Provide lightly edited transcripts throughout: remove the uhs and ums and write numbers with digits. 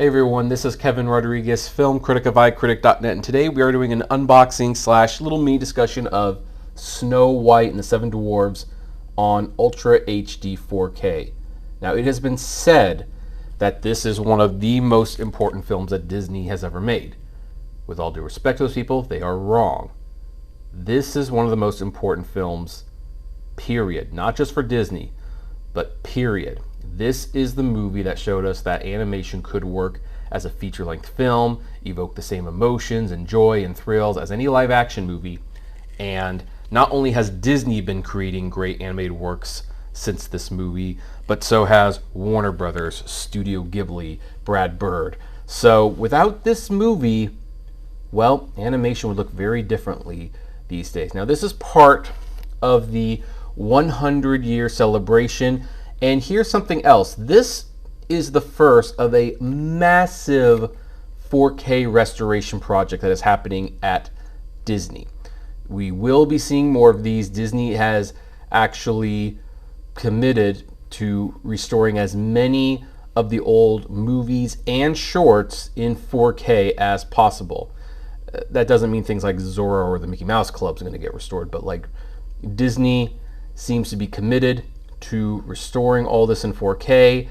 Hey everyone, this is Kevin Rodriguez, film critic of iCritic.net, and today we are doing an unboxing / little mini discussion of Snow White and the Seven Dwarfs on Ultra HD 4K. Now, it has been said that this is one of the most important films that Disney has ever made. With all due respect to those people, they are wrong. This is one of the most important films, period. Not just for Disney, but period. This is the movie that showed us that animation could work as a feature-length film, evoke the same emotions and joy and thrills as any live-action movie. And not only has Disney been creating great animated works since this movie, but so has Warner Brothers, Studio Ghibli, Brad Bird. So without this movie, well, animation would look very differently these days. Now, this is part of the 100-year celebration. And here's something else. This is the first of a massive 4K restoration project that is happening at Disney. We will be seeing more of these. Disney has actually committed to restoring as many of the old movies and shorts in 4K as possible. That doesn't mean things like Zorro or the Mickey Mouse Club is going to get restored, but like Disney seems to be committed to restoring all this in 4K,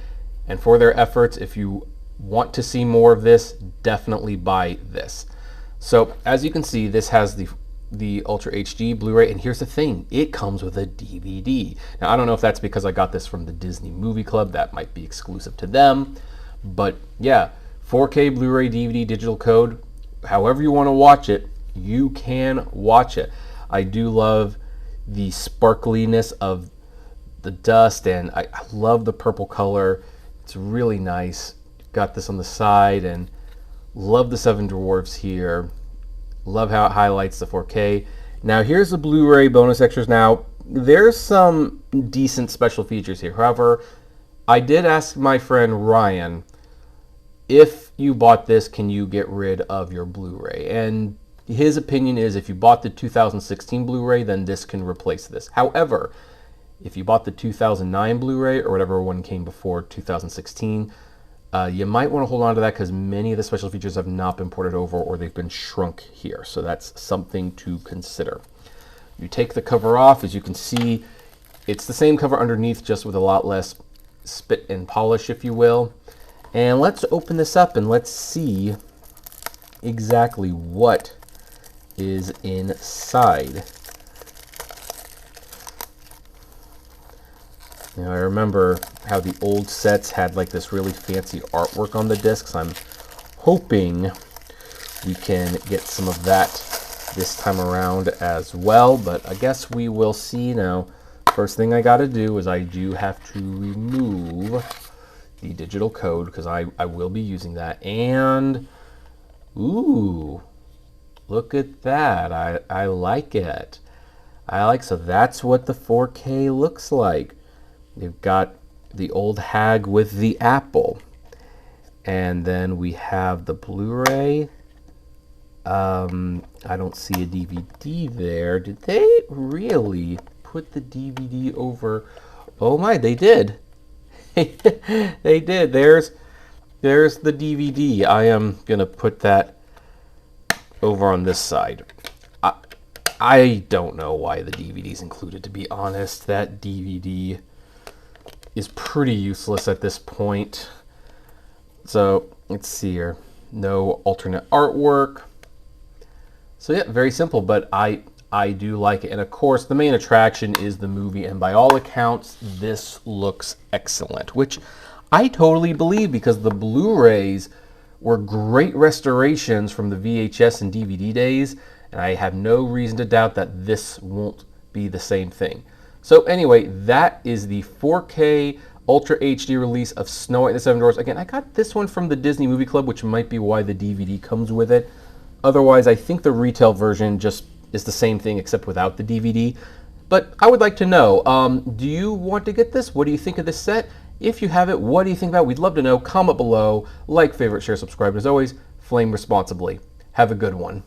and for their efforts, if you want to see more of this, definitely buy this. So as you can see, this has the Ultra HD Blu-ray, and here's the thing, it comes with a DVD. Now, I don't know if that's because I got this from the Disney Movie Club, that might be exclusive to them, but yeah, 4K Blu-ray DVD digital code, however you want to watch it, you can watch it. I do love the sparkliness of the dust, and I love the purple color. It's really nice. Got this on the side, and love the Seven Dwarfs here. Love how it highlights the 4K. Now here's the Blu-ray bonus extras. Now there's some decent special features here. However, I did ask my friend Ryan, if you bought this, can you get rid of your Blu-ray? And his opinion is if you bought the 2016 Blu-ray, then this can replace this. However, if you bought the 2009 Blu-ray or whatever one came before 2016, you might want to hold on to that because many of the special features have not been ported over or they've been shrunk here. So that's something to consider. You take the cover off. As you can see, it's the same cover underneath, just with a lot less spit and polish, if you will. And let's open this up and let's see exactly what is inside. Now, I remember how the old sets had like this really fancy artwork on the discs. I'm hoping we can get some of that this time around as well, but I guess we will see. Now, first thing I got to do is I do have to remove the digital code because I will be using that. And, ooh, look at that. I like it. So that's what the 4K looks like. You've got the old hag with the apple. And then we have the Blu-ray. I don't see a DVD there. Did they really put the DVD over? Oh my, they did. They did. There's the DVD. I am going to put that over on this side. I don't know why the DVD is included, to be honest. That DVD is pretty useless at this point. So let's see here. No alternate artwork. So yeah, very simple, but I do like it. And of course, the main attraction is the movie, and by all accounts, this looks excellent, which I totally believe because the Blu-rays were great restorations from the VHS and DVD days, and I have no reason to doubt that this won't be the same thing. So anyway, that is the 4K Ultra HD release of Snow White and the Seven Dwarfs. Again, I got this one from the Disney Movie Club, which might be why the DVD comes with it. Otherwise, I think the retail version just is the same thing except without the DVD. But I would like to know, do you want to get this? What do you think of this set? If you have it, what do you think about it? We'd love to know. Comment below, like, favorite, share, subscribe. And as always, flame responsibly. Have a good one.